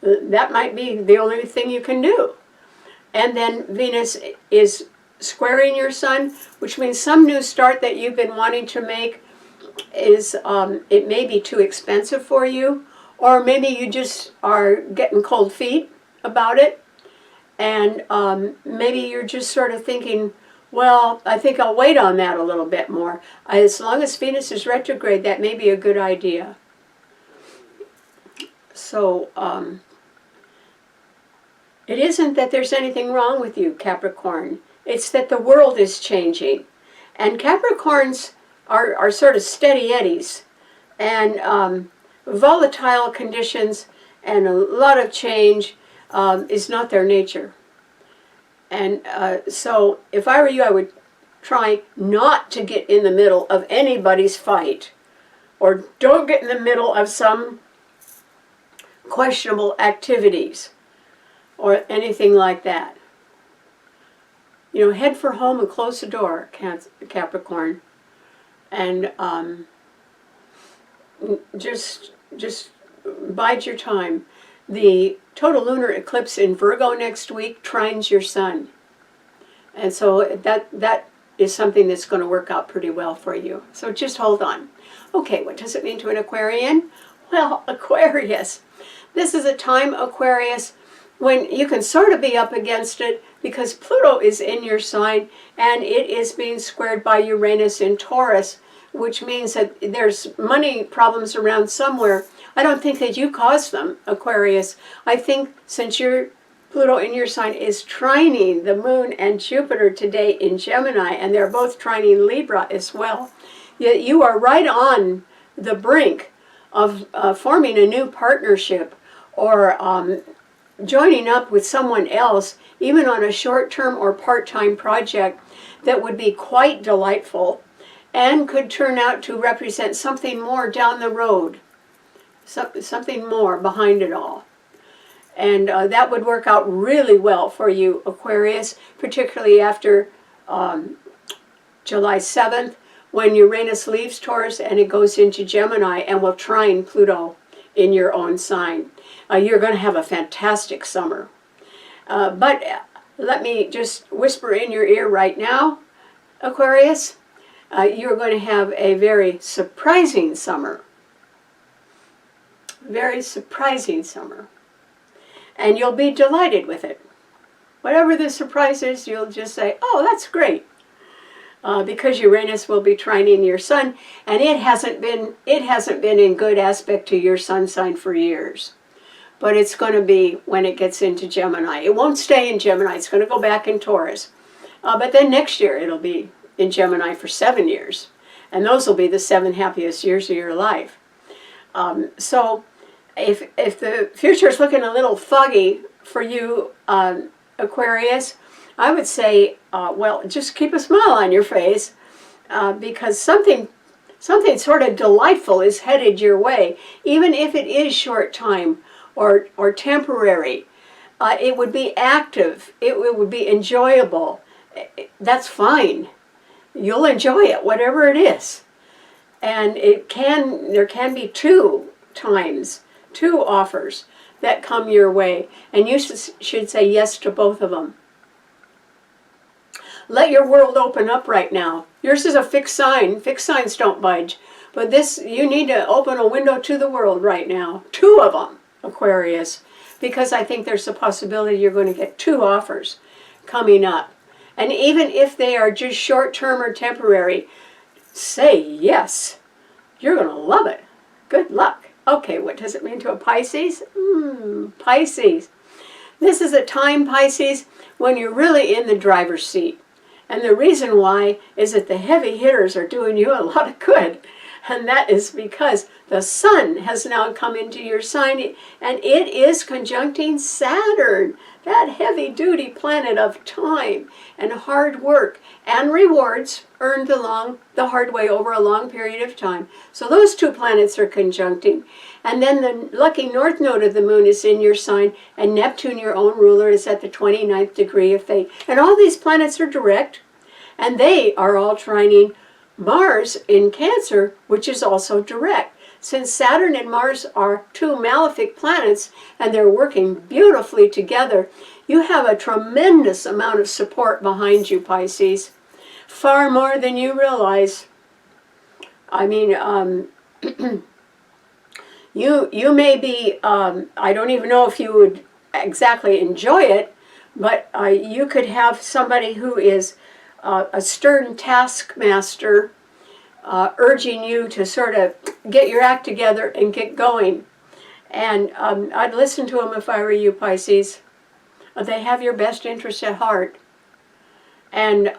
That might be the only thing you can do. And then Venus is squaring your sun, which means some new start that you've been wanting to make is, it may be too expensive for you, or maybe you just are getting cold feet about it, and maybe you're just sort of thinking, well, I think I'll wait on that a little bit more. As long as Venus is retrograde, that may be a good idea. So, it isn't that there's anything wrong with you, Capricorn. It's that the world is changing. And Capricorns are sort of steady eddies. And volatile conditions and a lot of change is not their nature. And so if I were you, I would try not to get in the middle of anybody's fight, or don't get in the middle of some questionable activities or anything like that. You know, head for home and close the door, Capricorn. And just bide your time. The total lunar eclipse in Virgo next week trines your sun. And so that is something that's going to work out pretty well for you. So just hold on. Okay, what does it mean to an Aquarian? Well, Aquarius. This is a time, Aquarius, when you can sort of be up against it because Pluto is in your sign and it is being squared by Uranus in Taurus, which means that there's money problems around somewhere. I don't think that you caused them, Aquarius. I think since your Pluto in your sign is trining the Moon and Jupiter today in Gemini, and they're both trining Libra as well, yet you are right on the brink of forming a new partnership or joining up with someone else, even on a short-term or part-time project that would be quite delightful and could turn out to represent something more down the road, something more behind it all. And that would work out really well for you, Aquarius, particularly after July 7th, when Uranus leaves Taurus and it goes into Gemini and will trine Pluto in your own sign. You're going to have a fantastic summer. But let me just whisper in your ear right now, Aquarius, you're going to have a very surprising summer. Very surprising summer. And you'll be delighted with it. Whatever the surprise is, you'll just say, oh, that's great. Because Uranus will be trining your sun, and it hasn't been in good aspect to your sun sign for years. But it's going to be when it gets into Gemini. It won't stay in Gemini. It's going to go back in Taurus. But then next year it'll be in Gemini for 7 years. And those will be the 7 happiest years of your life. So if the future is looking a little foggy for you, Aquarius, I would say, well, just keep a smile on your face because something sort of delightful is headed your way, even if it is short time or temporary. It would be active. It would be enjoyable. That's fine. You'll enjoy it, whatever it is. And there can be 2 times, 2 offers that come your way, and you should say yes to both of them. Let your world open up right now. Yours is a fixed sign. Fixed signs don't budge. But this, you need to open a window to the world right now. 2 of them, Aquarius, because I think there's a possibility you're going to get 2 offers coming up. And even if they are just short-term or temporary, say yes. You're going to love it. Good luck. Okay, what does it mean to a Pisces? Pisces. This is a time, Pisces, when you're really in the driver's seat. And the reason why is that the heavy hitters are doing you a lot of good. And that is because the sun has now come into your sign, and it is conjuncting Saturn, that heavy-duty planet of time and hard work and rewards earned along the hard way over a long period of time. So those two planets are conjuncting. And then the lucky north node of the moon is in your sign, and Neptune, your own ruler, is at the 29th degree of fate. And all these planets are direct, and they are all trining Mars in Cancer, which is also direct. Since Saturn and Mars are two malefic planets and they're working beautifully together, you have a tremendous amount of support behind you, Pisces. Far more than you realize. I mean, you may be, I don't even know if you would exactly enjoy it, but you could have somebody who is a stern taskmaster urging you to sort of get your act together and get going. And I'd listen to them if I were you, Pisces. They have your best interest at heart. And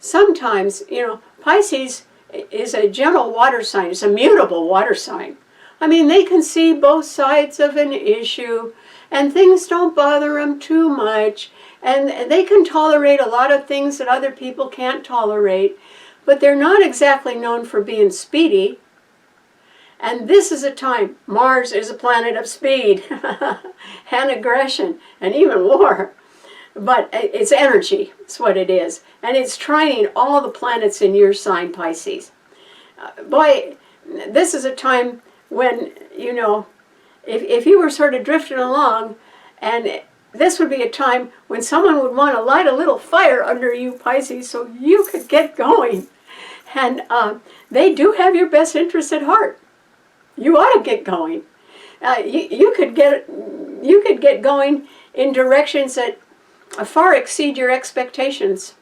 sometimes, you know, Pisces is a gentle water sign. It's a mutable water sign. I mean, they can see both sides of an issue, and things don't bother them too much. And they can tolerate a lot of things that other people can't tolerate, but they're not exactly known for being speedy. And this is a time, Mars is a planet of speed and aggression and even war. But it's energy, it's what it is. And it's trining all the planets in your sign, Pisces. Boy, this is a time when, you know, if you were sort of drifting along, and this would be a time when someone would want to light a little fire under you, Pisces, so you could get going. And they do have your best interest at heart. You ought to get going. You could get going in directions that far exceed your expectations.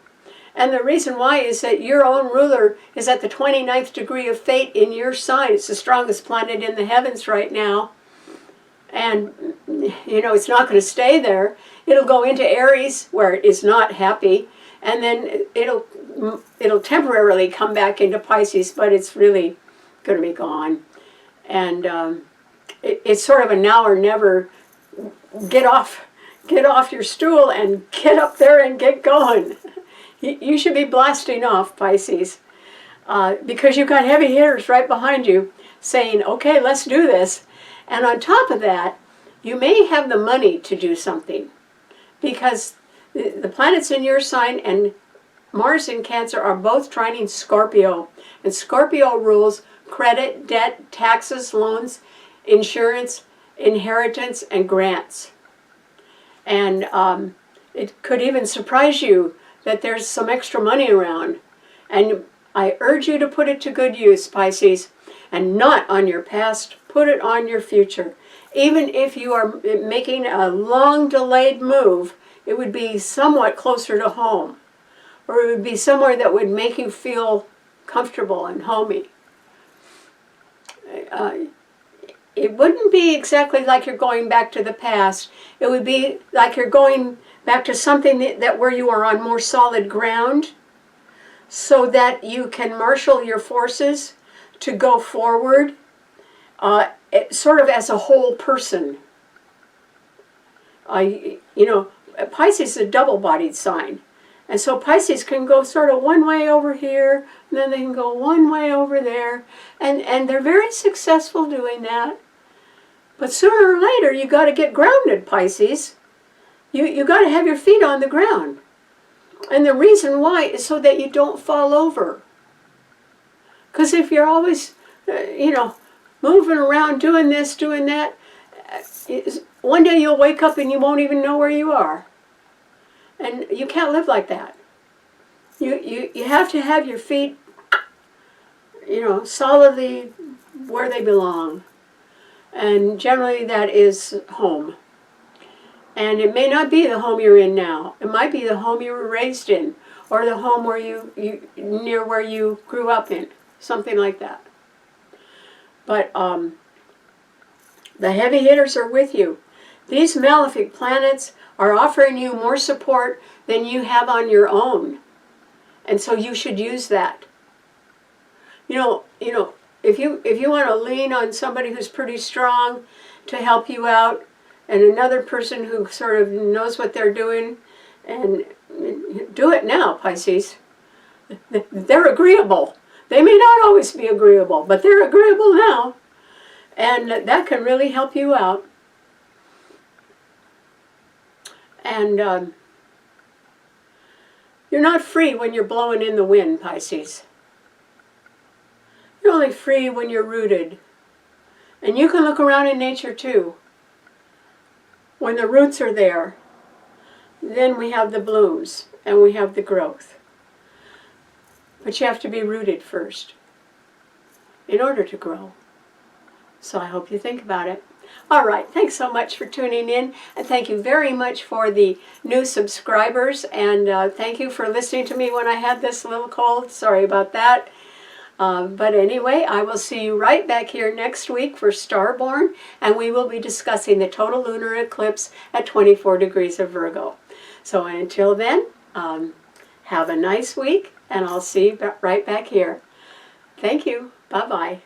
And the reason why is that your own ruler is at the 29th degree of fate in your sign. It's the strongest planet in the heavens right now. And, you know, it's not going to stay there. It'll go into Aries, where it is not happy, and then it'll temporarily come back into Pisces, but it's really going to be gone. And it's sort of a now or never. Get off your stool and get up there and get going. You should be blasting off, Pisces, because you've got heavy hitters right behind you saying, okay, let's do this. And on top of that, you may have the money to do something, because the planets in your sign and Mars in Cancer are both trining Scorpio. And Scorpio rules credit, debt, taxes, loans, insurance, inheritance, and grants. And it could even surprise you that there's some extra money around. And I urge you to put it to good use, Pisces, and not on your past. Put it on your future. Even if you are making a long delayed move, it would be somewhat closer to home, or it would be somewhere that would make you feel comfortable and homey. It wouldn't be exactly like you're going back to the past. It would be like you're going back to something that where you are on more solid ground, so that you can marshal your forces to go forward, sort of as a whole person. You know, Pisces is a double-bodied sign. And so Pisces can go sort of one way over here, and then they can go one way over there. And they're very successful doing that. But sooner or later, you got to get grounded, Pisces. You got to have your feet on the ground. And the reason why is so that you don't fall over. Because if you're always, you know, moving around, doing this, doing that, one day you'll wake up and you won't even know where you are. And you can't live like that. You have to have your feet, you know, solidly where they belong. And generally that is home. And it may not be the home you're in now. It might be the home you were raised in, or the home where you near where you grew up in, something like that. But the heavy hitters are with you. These malefic planets are offering you more support than you have on your own. And so you should use that. You know, if you want to lean on somebody who's pretty strong to help you out, and another person who sort of knows what they're doing, and do it now, Pisces. They're agreeable. They may not always be agreeable, but they're agreeable now. And that can really help you out. And you're not free when you're blowing in the wind, Pisces. You're only free when you're rooted. And you can look around in nature too. When the roots are there, then we have the blooms and we have the growth. But you have to be rooted first in order to grow. So I hope you think about it. All right, thanks so much for tuning in, and thank you very much for the new subscribers, and thank you for listening to me when I had this little cold. Sorry about that. But anyway, I will see you right back here next week for STARBORN, and we will be discussing the total lunar eclipse at 24 degrees of Virgo. So until then, have a nice week, and I'll see you right back here. Thank you. Bye-bye.